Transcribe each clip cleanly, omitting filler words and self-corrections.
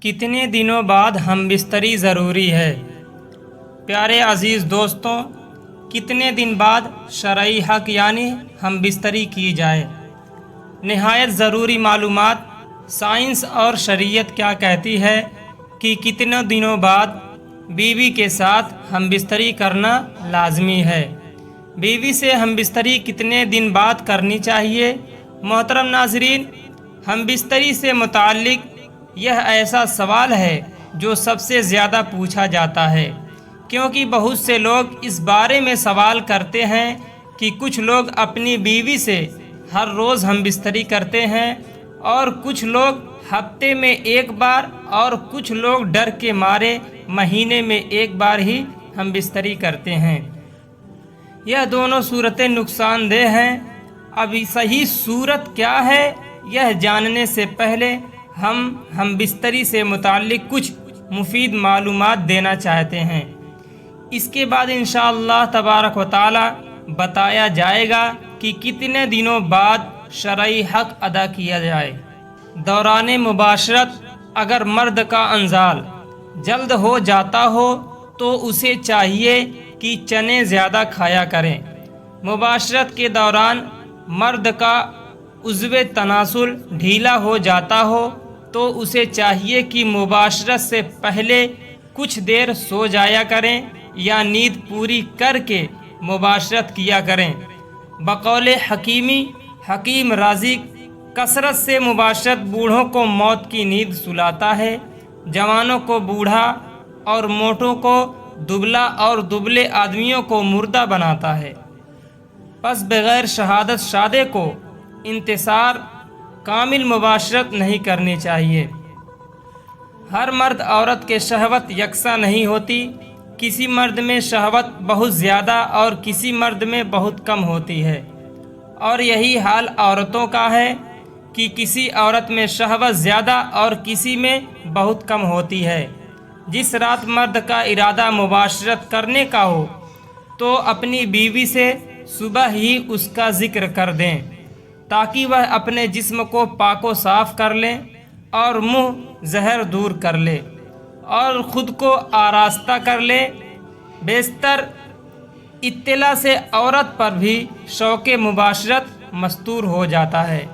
کتنے دنوں بعد ہم بستری ضروری ہے؟ پیارے عزیز دوستوں، کتنے دن بعد شرعی حق یعنی ہم بستری کی جائے؟ نہایت ضروری معلومات۔ سائنس اور شریعت کیا کہتی ہے کہ کتنے دنوں بعد بیوی کے ساتھ ہم بستری کرنا لازمی ہے؟ بیوی سے ہم بستری کتنے دن بعد کرنی چاہیے؟ محترم ناظرین، ہم بستری سے متعلق یہ ایسا سوال ہے جو سب سے زیادہ پوچھا جاتا ہے، کیونکہ بہت سے لوگ اس بارے میں سوال کرتے ہیں کہ کچھ لوگ اپنی بیوی سے ہر روز ہم بستری کرتے ہیں، اور کچھ لوگ ہفتے میں ایک بار، اور کچھ لوگ ڈر کے مارے مہینے میں ایک بار ہی ہم بستری کرتے ہیں۔ یہ دونوں صورتیں نقصان دہ ہیں۔ اب صحیح صورت کیا ہے، یہ جاننے سے پہلے ہم بستری سے متعلق کچھ مفید معلومات دینا چاہتے ہیں۔ اس کے بعد انشاءاللہ تبارک و تعالی بتایا جائے گا کہ کتنے دنوں بعد شرعی حق ادا کیا جائے۔ دوران مباشرت اگر مرد کا انزال جلد ہو جاتا ہو تو اسے چاہیے کہ چنے زیادہ کھایا کریں۔ مباشرت کے دوران مرد کا عضو تناسل ڈھیلا ہو جاتا ہو تو اسے چاہیے کہ مباشرت سے پہلے کچھ دیر سو جایا کریں یا نیند پوری کر کے مباشرت کیا کریں۔ بقول حکیم رازی، کثرت سے مباشرت بوڑھوں کو موت کی نیند سلاتا ہے، جوانوں کو بوڑھا اور موٹوں کو دبلا اور دبلے آدمیوں کو مردہ بناتا ہے۔ پس بغیر شہادت شادے کو انتصار کامل مباشرت نہیں کرنی چاہیے۔ ہر مرد عورت کے شہوت یکساں نہیں ہوتی، کسی مرد میں شہوت بہت زیادہ اور کسی مرد میں بہت کم ہوتی ہے، اور یہی حال عورتوں کا ہے کہ کسی عورت میں شہوت زیادہ اور کسی میں بہت کم ہوتی ہے۔ جس رات مرد کا ارادہ مباشرت کرنے کا ہو تو اپنی بیوی سے صبح ہی اس کا ذکر کر دیں تاکہ وہ اپنے جسم کو پاک و صاف کر لیں اور منہ زہر دور کر لے اور خود کو آراستہ کر لے۔ بیشتر اطلاع سے عورت پر بھی شوق مباشرت مستور ہو جاتا ہے،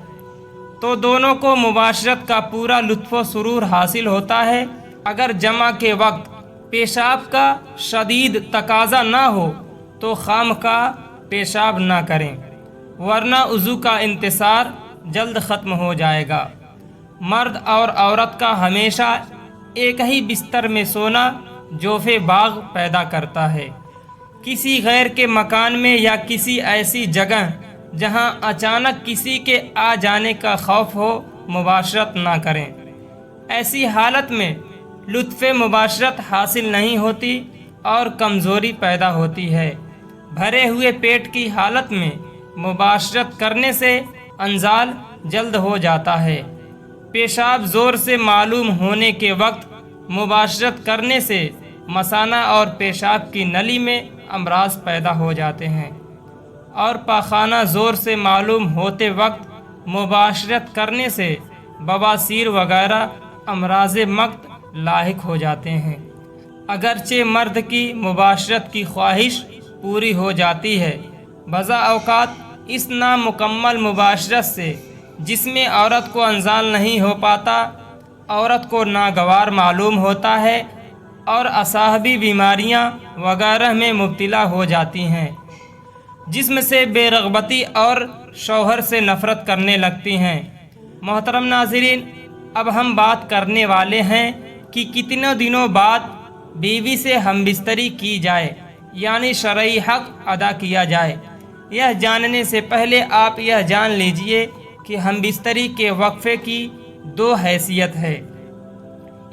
تو دونوں کو مباشرت کا پورا لطف و سرور حاصل ہوتا ہے۔ اگر جمع کے وقت پیشاب کا شدید تقاضا نہ ہو تو خواہ پیشاب نہ کریں، ورنہ وضو کا انتصار جلد ختم ہو جائے گا۔ مرد اور عورت کا ہمیشہ ایک ہی بستر میں سونا جوف باغ پیدا کرتا ہے۔ کسی غیر کے مکان میں یا کسی ایسی جگہ جہاں اچانک کسی کے آ جانے کا خوف ہو مباشرت نہ کریں۔ ایسی حالت میں لطف مباشرت حاصل نہیں ہوتی اور کمزوری پیدا ہوتی ہے۔ بھرے ہوئے پیٹ کی حالت میں مباشرت کرنے سے انزال جلد ہو جاتا ہے۔ پیشاب زور سے معلوم ہونے کے وقت مباشرت کرنے سے مثانہ اور پیشاب کی نلی میں امراض پیدا ہو جاتے ہیں، اور پاخانہ زور سے معلوم ہوتے وقت مباشرت کرنے سے بواسیر وغیرہ امراض مقت لاحق ہو جاتے ہیں۔ اگرچہ مرد کی مباشرت کی خواہش پوری ہو جاتی ہے، بعض اوقات اس نامکمل مباشرت سے جس میں عورت کو انزال نہیں ہو پاتا، عورت کو ناگوار معلوم ہوتا ہے اور اعصابی بیماریاں وغیرہ میں مبتلا ہو جاتی ہیں، جسم سے بے رغبتی اور شوہر سے نفرت کرنے لگتی ہیں۔ محترم ناظرین، اب ہم بات کرنے والے ہیں کہ کتنے دنوں بعد بیوی سے ہم بستری کی جائے یعنی شرعی حق ادا کیا جائے۔ یہ جاننے سے پہلے آپ یہ جان لیجئے کہ ہم بستری کے وقفے کی دو حیثیت ہے۔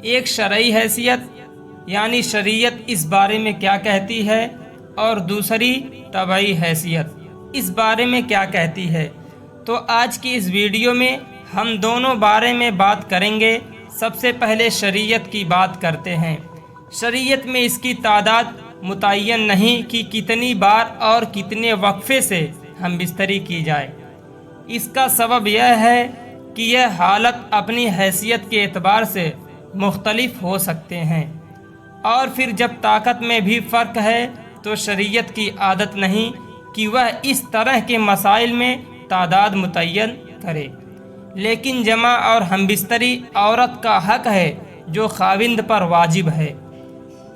ایک شرعی حیثیت یعنی شریعت اس بارے میں کیا کہتی ہے، اور دوسری طبعی حیثیت اس بارے میں کیا کہتی ہے۔ تو آج کی اس ویڈیو میں ہم دونوں بارے میں بات کریں گے۔ سب سے پہلے شریعت کی بات کرتے ہیں۔ شریعت میں اس کی تعداد متعین نہیں کہ کتنی بار اور کتنے وقفے سے ہم بستری کی جائے۔ اس کا سبب یہ ہے کہ یہ حالت اپنی حیثیت کے اعتبار سے مختلف ہو سکتے ہیں، اور پھر جب طاقت میں بھی فرق ہے تو شریعت کی عادت نہیں کہ وہ اس طرح کے مسائل میں تعداد متعین کرے، لیکن جمع اور ہمبستری عورت کا حق ہے جو خاوند پر واجب ہے۔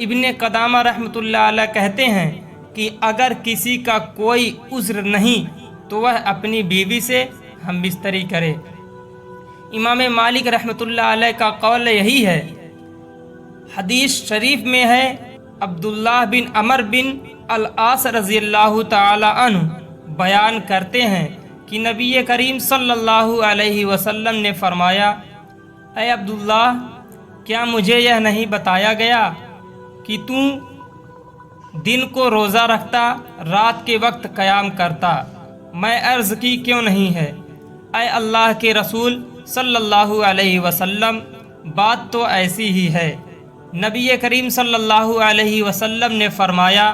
ابن قدامہ رحمۃ اللہ علیہ کہتے ہیں کہ اگر کسی کا کوئی عذر نہیں تو وہ اپنی بیوی سے ہمبستری کرے۔ امام مالک رحمۃ اللہ علیہ کا قول یہی ہے۔ حدیث شریف میں ہے، عبداللہ بن عمر بن العاص رضی اللہ تعالی عنہ بیان کرتے ہیں کہ نبی کریم صلی اللہ علیہ وسلم نے فرمایا، اے عبداللہ، کیا مجھے یہ نہیں بتایا گیا کہ تو دن کو روزہ رکھتا، رات کے وقت قیام کرتا؟ میں عرض کی کیوں نہیں ہے، اے اللہ کے رسول صلی اللہ علیہ وسلم، بات تو ایسی ہی ہے۔ نبی کریم صلی اللہ علیہ وسلم نے فرمایا،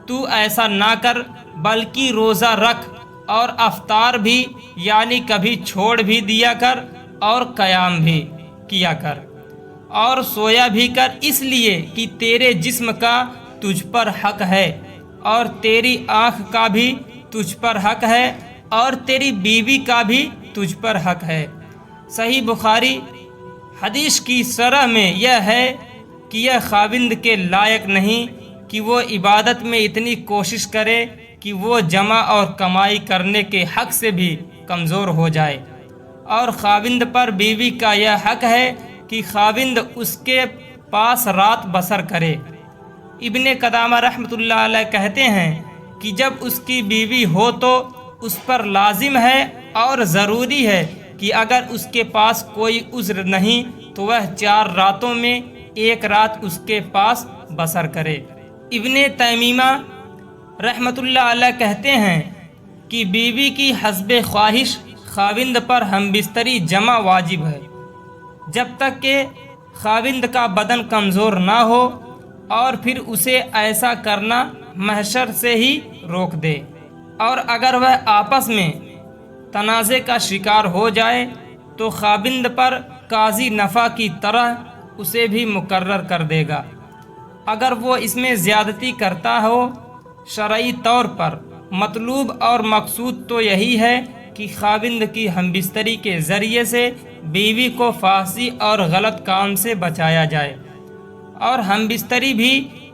تو ایسا نہ کر بلکہ روزہ رکھ اور افطار بھی، یعنی کبھی چھوڑ بھی دیا کر، اور قیام بھی کیا کر، اور سویا بھی کر، اس لیے کہ تیرے جسم کا تجھ پر حق ہے، اور تیری آنکھ کا بھی تجھ پر حق ہے، اور تیری بیوی کا بھی تجھ پر حق ہے۔ صحیح بخاری۔ حدیث کی شرح میں یہ ہے کہ یہ خاوند کے لائق نہیں کہ وہ عبادت میں اتنی کوشش کرے کہ وہ جمع اور کمائی کرنے کے حق سے بھی کمزور ہو جائے، اور خاوند پر بیوی کا یہ حق ہے کہ خاوند اس کے پاس رات بسر کرے۔ ابن قدامہ رحمۃ اللہ علیہ کہتے ہیں کہ جب اس کی بیوی ہو تو اس پر لازم ہے اور ضروری ہے کہ اگر اس کے پاس کوئی عذر نہیں تو وہ 4 راتوں میں 1 رات اس کے پاس بسر کرے۔ ابن تیمیہ رحمۃ اللہ علیہ کہتے ہیں کہ بیوی کی حسب خواہش خاوند پر ہمبستری جمع واجب ہے، جب تک کہ خاوند کا بدن کمزور نہ ہو، اور پھر اسے ایسا کرنا محشر سے ہی روک دے، اور اگر وہ آپس میں تنازع کا شکار ہو جائے تو خاوند پر قاضی نفع کی طرح اسے بھی مقرر کر دے گا۔ اگر وہ اس میں زیادتی کرتا ہو، شرعی طور پر مطلوب اور مقصود تو یہی ہے کہ خاوند کی ہمبستری کے ذریعے سے بیوی کو فحشی اور غلط کام سے بچایا جائے، اور ہمبستری بھی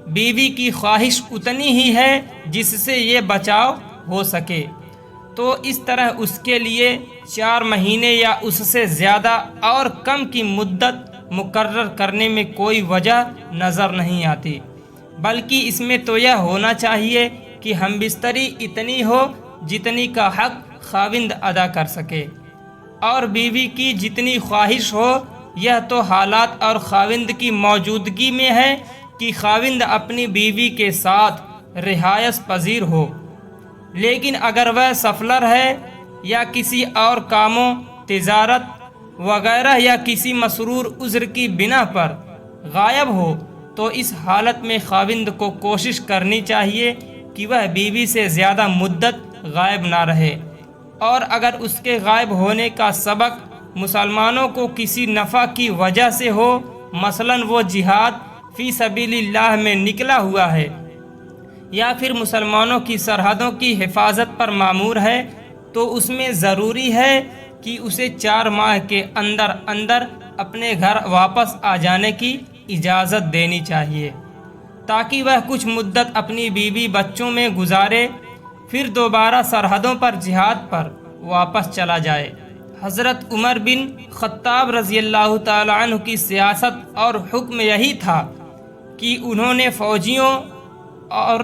بیوی کی خواہش اتنی ہی ہے جس سے یہ بچاؤ ہو سکے، تو اس طرح اس کے لیے 4 مہینے یا اس سے زیادہ اور کم کی مدت مقرر کرنے میں کوئی وجہ نظر نہیں آتی، بلکہ اس میں تو یہ ہونا چاہیے کہ ہمبستری اتنی ہو جتنی کا حق خاوند ادا کر سکے، اور بیوی کی جتنی خواہش ہو۔ یہ تو حالات اور خاوند کی موجودگی میں ہے کہ خاوند اپنی بیوی کے ساتھ رہائش پذیر ہو، لیکن اگر وہ سفر ہے یا کسی اور کاموں، تجارت وغیرہ یا کسی مسرور عذر کی بنا پر غائب ہو تو اس حالت میں خاوند کو کوشش کرنی چاہیے کہ وہ بیوی سے زیادہ مدت غائب نہ رہے، اور اگر اس کے غائب ہونے کا سبب مسلمانوں کو کسی نفع کی وجہ سے ہو، مثلاً وہ جہاد فی سبیل اللہ میں نکلا ہوا ہے، یا پھر مسلمانوں کی سرحدوں کی حفاظت پر مامور ہے، تو اس میں ضروری ہے کہ اسے 4 ماہ کے اندر اندر اپنے گھر واپس آ جانے کی اجازت دینی چاہیے، تاکہ وہ کچھ مدت اپنی بیوی بچوں میں گزارے، پھر دوبارہ سرحدوں پر جہاد پر واپس چلا جائے۔ حضرت عمر بن خطاب رضی اللہ تعالی عنہ کی سیاست اور حکم یہی تھا کہ انہوں نے فوجیوں اور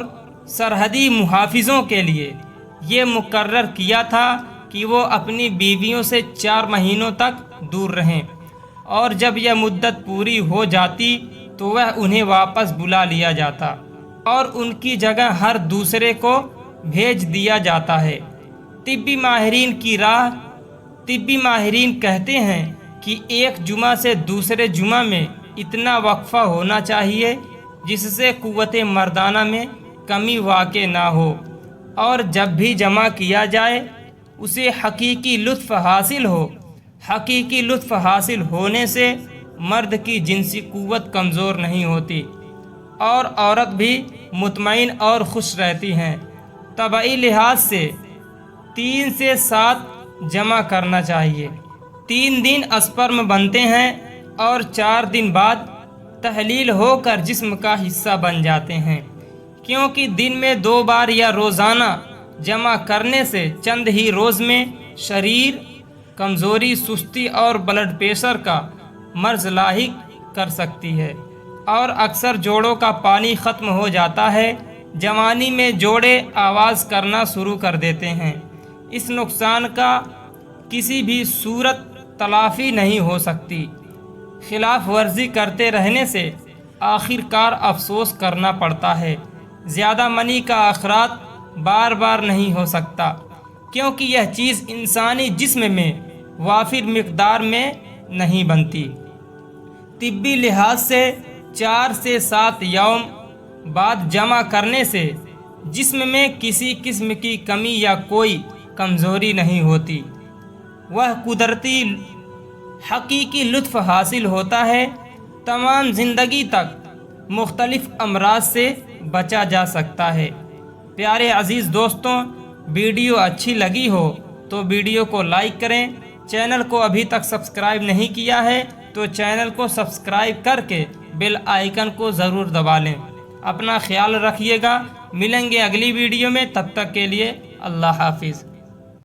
سرحدی محافظوں کے لیے یہ مقرر کیا تھا کہ وہ اپنی بیویوں سے 4 مہینوں تک دور رہیں، اور جب یہ مدت پوری ہو جاتی تو وہ انہیں واپس بلا لیا جاتا اور ان کی جگہ ہر دوسرے کو بھیج دیا جاتا ہے۔ طبی ماہرین کی راہ۔ طبی ماہرین کہتے ہیں کہ ایک جمعہ سے دوسرے جمعہ میں اتنا وقفہ ہونا چاہیے جس سے قوت مردانہ میں کمی واقع نہ ہو، اور جب بھی جمع کیا جائے اسے حقیقی لطف حاصل ہو۔ حقیقی لطف حاصل ہونے سے مرد کی جنسی قوت کمزور نہیں ہوتی اور عورت بھی مطمئن اور خوش رہتی ہیں۔ طبعی لحاظ سے 3 سے 7 جمع کرنا چاہیے۔ 3 دن اسپرم بنتے ہیں اور 4 دن بعد تحلیل ہو کر جسم کا حصہ بن جاتے ہیں۔ کیونکہ دن میں 2 بار یا روزانہ جمع کرنے سے چند ہی روز میں شریر کمزوری، سستی اور بلڈ پریشر کا مرض لاحق کر سکتی ہے، اور اکثر جوڑوں کا پانی ختم ہو جاتا ہے۔ جوانی میں جوڑے آواز کرنا شروع کر دیتے ہیں۔ اس نقصان کا کسی بھی صورت تلافی نہیں ہو سکتی۔ خلاف ورزی کرتے رہنے سے آخر کار افسوس کرنا پڑتا ہے۔ زیادہ منی کا اخراج بار بار نہیں ہو سکتا، کیونکہ یہ چیز انسانی جسم میں وافر مقدار میں نہیں بنتی۔ طبی لحاظ سے 4 سے 7 یوم بعد جمع کرنے سے جسم میں کسی قسم کی کمی یا کوئی کمزوری نہیں ہوتی۔ وہ قدرتی حقیقی لطف حاصل ہوتا ہے۔ تمام زندگی تک مختلف امراض سے بچا جا سکتا ہے۔ پیارے عزیز دوستوں، ویڈیو اچھی لگی ہو تو ویڈیو کو لائک کریں۔ چینل کو ابھی تک سبسکرائب نہیں کیا ہے تو چینل کو سبسکرائب کر کے بیل آئیکن کو ضرور دبا لیں۔ اپنا خیال رکھیے گا، ملیں گے اگلی ویڈیو میں، تب تک کے لیے اللہ حافظ۔